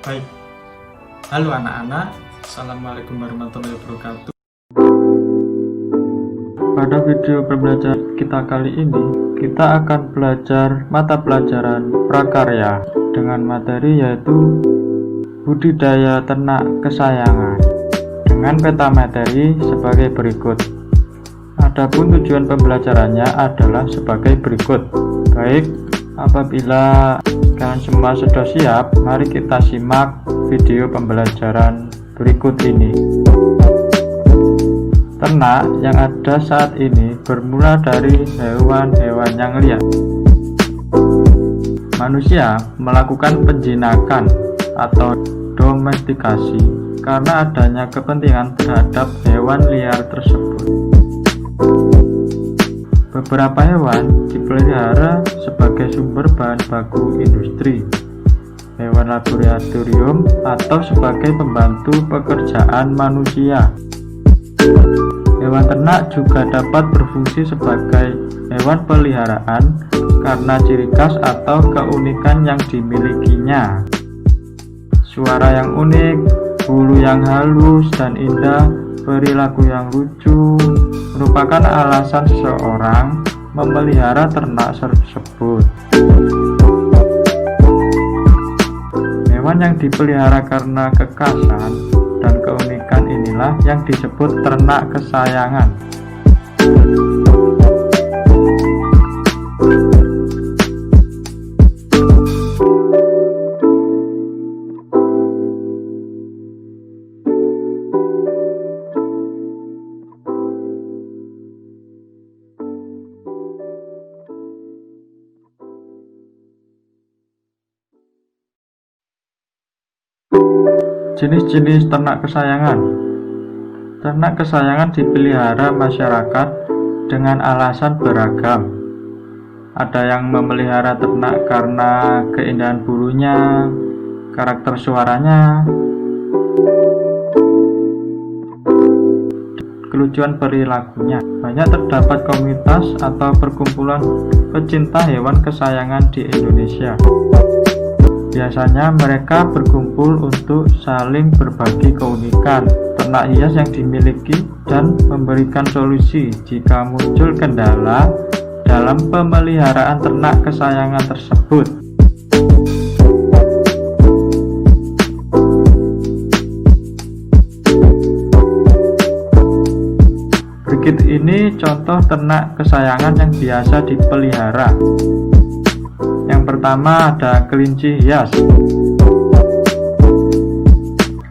Baik, halo anak-anak, Assalamualaikum warahmatullahi wabarakatuh. Pada video pembelajaran kita kali ini, kita akan belajar mata pelajaran prakarya dengan materi yaitu budidaya ternak kesayangan dengan peta materi sebagai berikut. Adapun tujuan pembelajarannya adalah sebagai berikut. Baik, apabila kalian semua sudah siap, mari kita simak video pembelajaran berikut ini. Ternak yang ada saat ini bermula dari hewan-hewan yang liar. Manusia melakukan penjinakan atau domestikasi karena adanya kepentingan terhadap hewan liar tersebut. Beberapa hewan dipelihara sebagai sumber bahan baku industri, hewan laboratorium, atau sebagai pembantu pekerjaan manusia. Hewan ternak juga dapat berfungsi sebagai hewan peliharaan karena ciri khas atau keunikan yang dimilikinya. Suara yang unik, bulu yang halus dan indah, perilaku yang lucu merupakan alasan seseorang memelihara ternak tersebut. Hewan yang dipelihara karena kekhasan dan keunikan inilah yang disebut ternak kesayangan. Jenis-jenis ternak kesayangan. Ternak kesayangan dipelihara masyarakat dengan alasan beragam. Ada yang memelihara ternak karena keindahan bulunya, karakter suaranya, kelucuan perilakunya. Banyak terdapat komunitas atau perkumpulan pecinta hewan kesayangan di Indonesia. Biasanya mereka berkumpul untuk saling berbagi keunikan ternak hias yang dimiliki dan memberikan solusi jika muncul kendala dalam pemeliharaan ternak kesayangan tersebut. Berikut ini contoh ternak kesayangan yang biasa dipelihara. Yang pertama ada kelinci hias.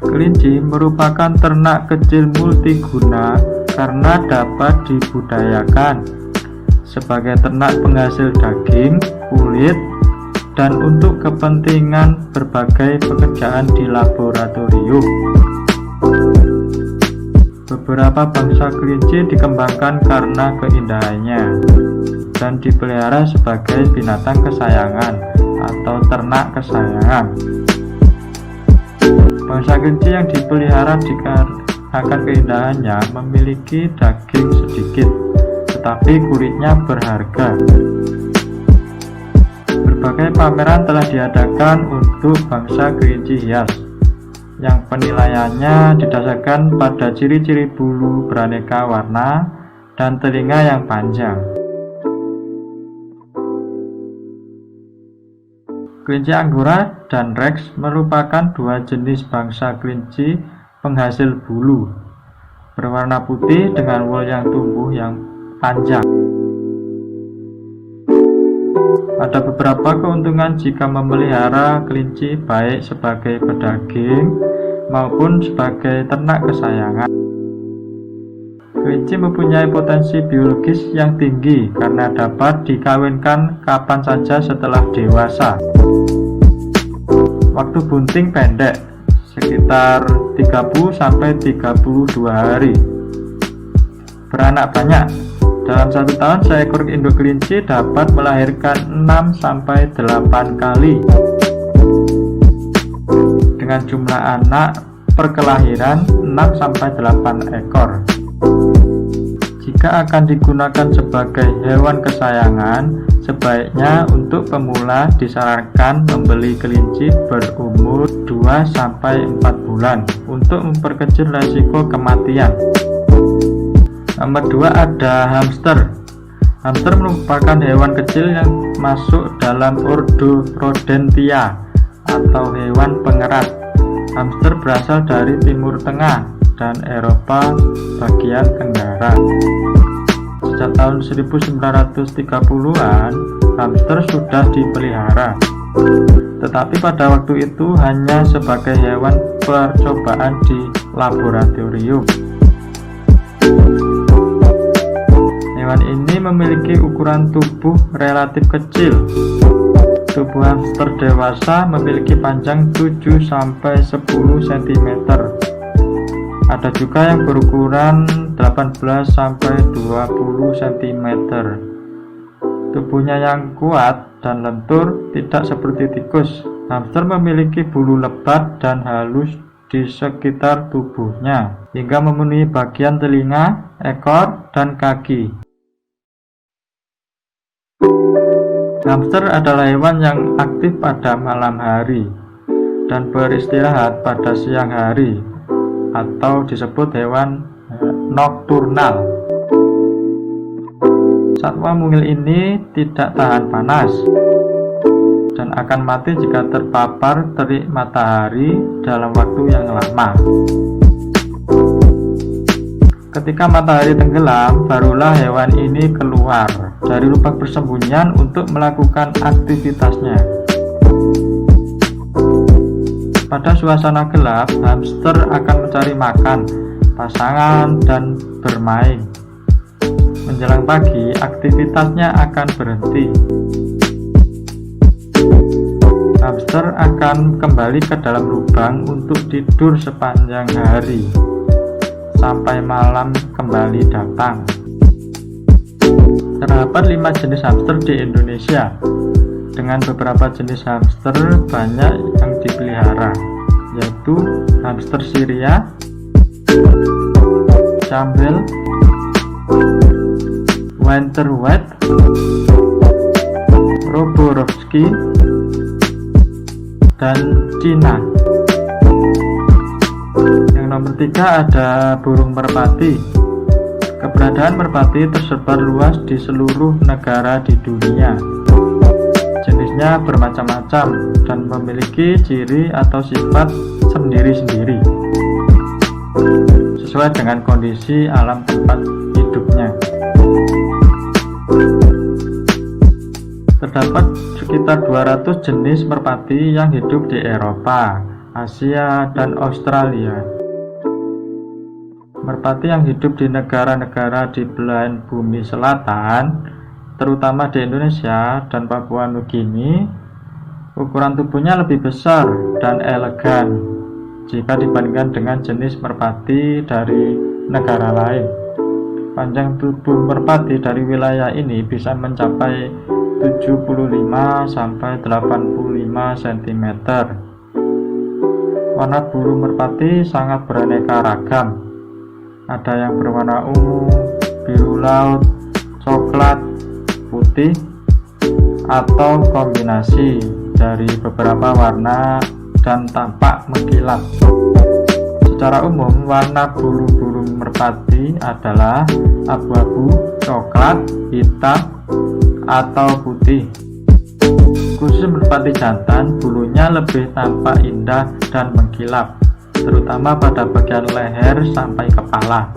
Kelinci merupakan ternak kecil multiguna karena dapat dibudidayakan sebagai ternak penghasil daging, kulit, dan untuk kepentingan berbagai pekerjaan di laboratorium. Beberapa bangsa kelinci dikembangkan karena keindahannya dan dipelihara sebagai binatang kesayangan atau ternak kesayangan. Bangsa kelinci yang dipelihara dikarenakan keindahannya memiliki daging sedikit, tetapi kulitnya berharga. Berbagai pameran telah diadakan untuk bangsa kelinci hias, yang penilaiannya didasarkan pada ciri-ciri bulu beraneka warna dan telinga yang panjang. Kelinci Angora dan Rex merupakan dua jenis bangsa kelinci penghasil bulu, berwarna putih dengan wool yang tumbuh yang panjang. Ada beberapa keuntungan jika memelihara kelinci, baik sebagai pedaging maupun sebagai ternak kesayangan. Kelinci mempunyai potensi biologis yang tinggi karena dapat dikawinkan kapan saja setelah dewasa. Waktu bunting pendek, sekitar 30-32 hari. Beranak banyak. Dalam 1 tahun, seekor induk kelinci dapat melahirkan 6-8 kali. Dengan jumlah anak per kelahiran 6-8 ekor. Jika akan digunakan sebagai hewan kesayangan, Sebaiknya untuk pemula disarankan membeli kelinci berumur 2-4 bulan untuk memperkecil resiko kematian. Nomor 2 ada hamster. Hamster merupakan hewan kecil yang masuk dalam ordo Rodentia atau hewan pengerat. Hamster berasal dari Timur Tengah dan Eropa bagian tenggara. Sejak tahun 1930-an, hamster sudah dipelihara. Tetapi pada waktu itu hanya sebagai hewan percobaan di laboratorium. Hewan ini memiliki ukuran tubuh relatif kecil. Tubuh hamster dewasa memiliki panjang 7-10 cm. Ada juga yang berukuran 18-20 cm. Tubuhnya yang kuat dan lentur, tidak seperti tikus. Hamster memiliki bulu lebat dan halus di sekitar tubuhnya, hingga memenuhi bagian telinga, ekor, dan kaki. Hamster adalah hewan yang aktif pada malam hari dan beristirahat pada siang hari, atau disebut hewan nokturnal. Satwa mungil ini tidak tahan panas dan akan mati jika terpapar terik matahari dalam waktu yang lama. Ketika matahari tenggelam, barulah hewan ini keluar dari lubang persembunyian untuk melakukan aktivitasnya. Pada suasana gelap, hamster akan mencari makan, pasangan, dan bermain. Menjelang pagi, aktivitasnya akan berhenti. Hamster akan kembali ke dalam lubang untuk tidur sepanjang hari, sampai malam kembali datang. Terdapat 5 jenis hamster di Indonesia. Dengan beberapa jenis hamster banyak yang dipelihara, yaitu hamster Syria, Campbell, Winter White, Roborovski, dan Cina. Yang nomor 3 ada burung merpati. Keberadaan merpati tersebar luas di seluruh negara di dunia. Jenisnya bermacam-macam dan memiliki ciri atau sifat sendiri-sendiri sesuai dengan kondisi alam tempat hidupnya. Terdapat sekitar 200 jenis merpati yang hidup di Eropa, Asia, dan Australia. Merpati yang hidup di negara-negara di belahan bumi selatan, terutama di Indonesia dan Papua Nugini, ukuran tubuhnya lebih besar dan elegan jika dibandingkan dengan jenis merpati dari negara lain. Panjang tubuh merpati dari wilayah ini bisa mencapai 75-85 cm. Warna burung merpati sangat beraneka ragam. Ada yang berwarna ungu, biru laut, coklat, putih, atau kombinasi dari beberapa warna dan tampak mengkilap. Secara umum, warna bulu burung merpati adalah abu-abu, coklat, hitam, atau putih. Khusus merpati jantan, bulunya lebih tampak indah dan mengkilap, terutama pada bagian leher sampai kepala.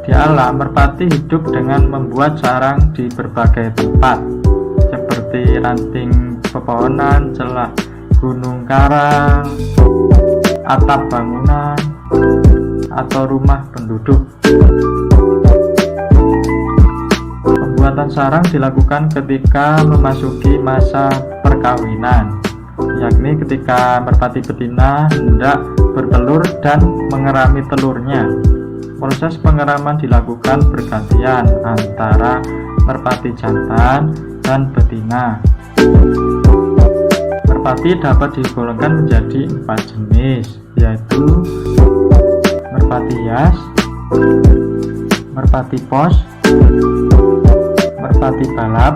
Di alam, merpati hidup dengan membuat sarang di berbagai tempat, seperti ranting pepohonan, celah gunung karang, atap bangunan, atau rumah penduduk. Pembuatan sarang dilakukan ketika memasuki masa perkawinan, yakni ketika merpati betina hendak bertelur dan mengerami telurnya. Proses pengeraman dilakukan bergantian antara merpati jantan dan betina. Merpati dapat digolongkan menjadi 4 jenis, yaitu merpati hias, merpati pos, merpati balap,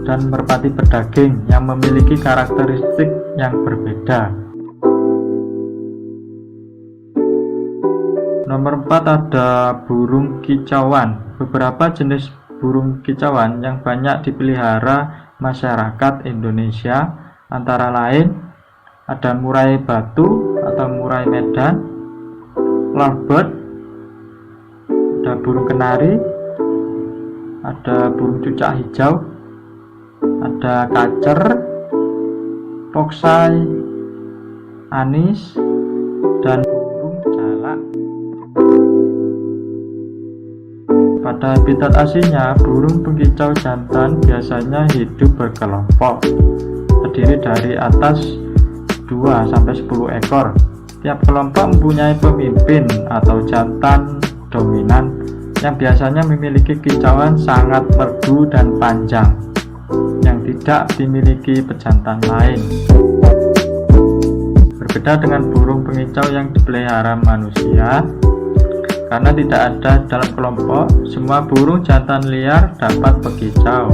dan merpati berdaging yang memiliki karakteristik yang berbeda. Nomor 4 ada burung kicauan. Beberapa jenis burung kicauan yang banyak dipelihara masyarakat Indonesia antara lain ada murai batu atau murai Medan, lovebird, ada burung kenari, ada burung cucak hijau, ada kacer, foxai, anis, dan burung jalak. Pada habitat aslinya, burung pengkicau jantan biasanya hidup berkelompok, terdiri dari atas 2-10 ekor. Tiap kelompok mempunyai pemimpin atau jantan dominan yang biasanya memiliki kicauan sangat merdu dan panjang yang tidak dimiliki pejantan lain. Berbeda dengan burung pengicau yang dipelihara manusia, karena tidak ada dalam kelompok, semua burung jantan liar dapat berkicau.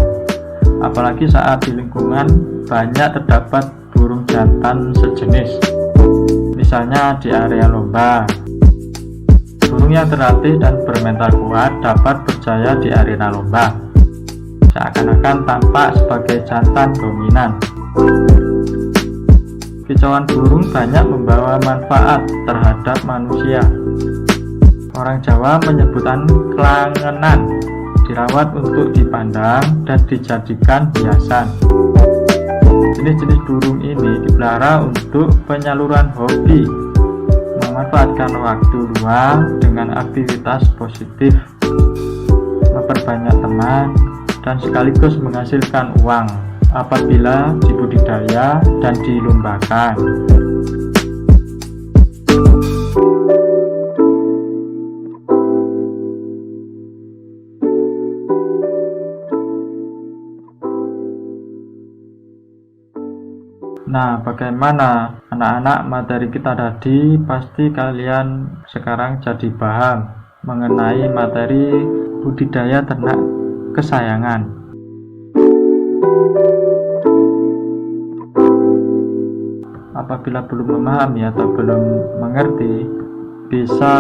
Apalagi saat di lingkungan banyak terdapat burung jantan sejenis, misalnya di area lomba. Burung yang terlatih dan bermental kuat dapat berjaya di arena lomba, seakan-akan tampak sebagai jantan dominan. Kicauan burung banyak membawa manfaat terhadap manusia. Orang Jawa menyebutkan kelangenan, dirawat untuk dipandang dan dijadikan hiasan. Jenis-jenis burung ini dipelihara untuk penyaluran hobi, memanfaatkan waktu luang dengan aktivitas positif, memperbanyak teman, dan sekaligus menghasilkan uang apabila dibudidaya dan dilombakan. Nah, bagaimana anak-anak? Materi kita tadi pasti kalian sekarang jadi paham mengenai materi budidaya ternak kesayangan. Apabila belum memahami atau belum mengerti, bisa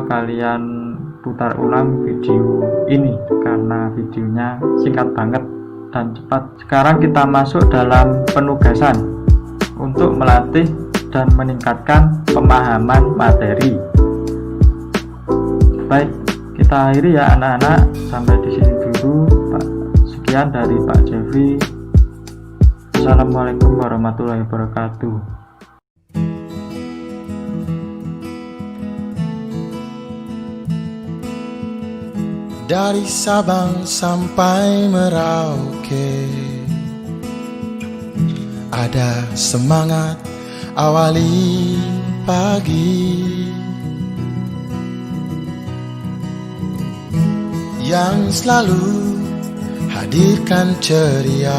kalian putar ulang video ini karena videonya singkat banget dan cepat. Sekarang kita masuk dalam penugasan untuk melatih dan meningkatkan pemahaman materi. Baik, kita akhiri ya anak-anak, sampai di sini dulu. Sekian dari Pak Jeffrey. Assalamualaikum warahmatullahi wabarakatuh. Dari Sabang sampai Merauke, ada semangat awali pagi yang selalu hadirkan ceria,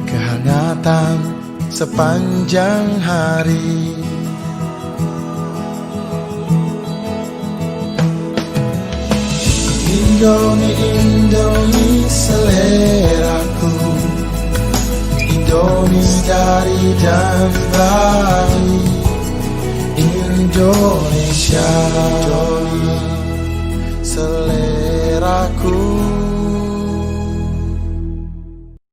kehangatan sepanjang hari. Indomie seleraku, Indomie dari dan bagi Indonesia, seleraku.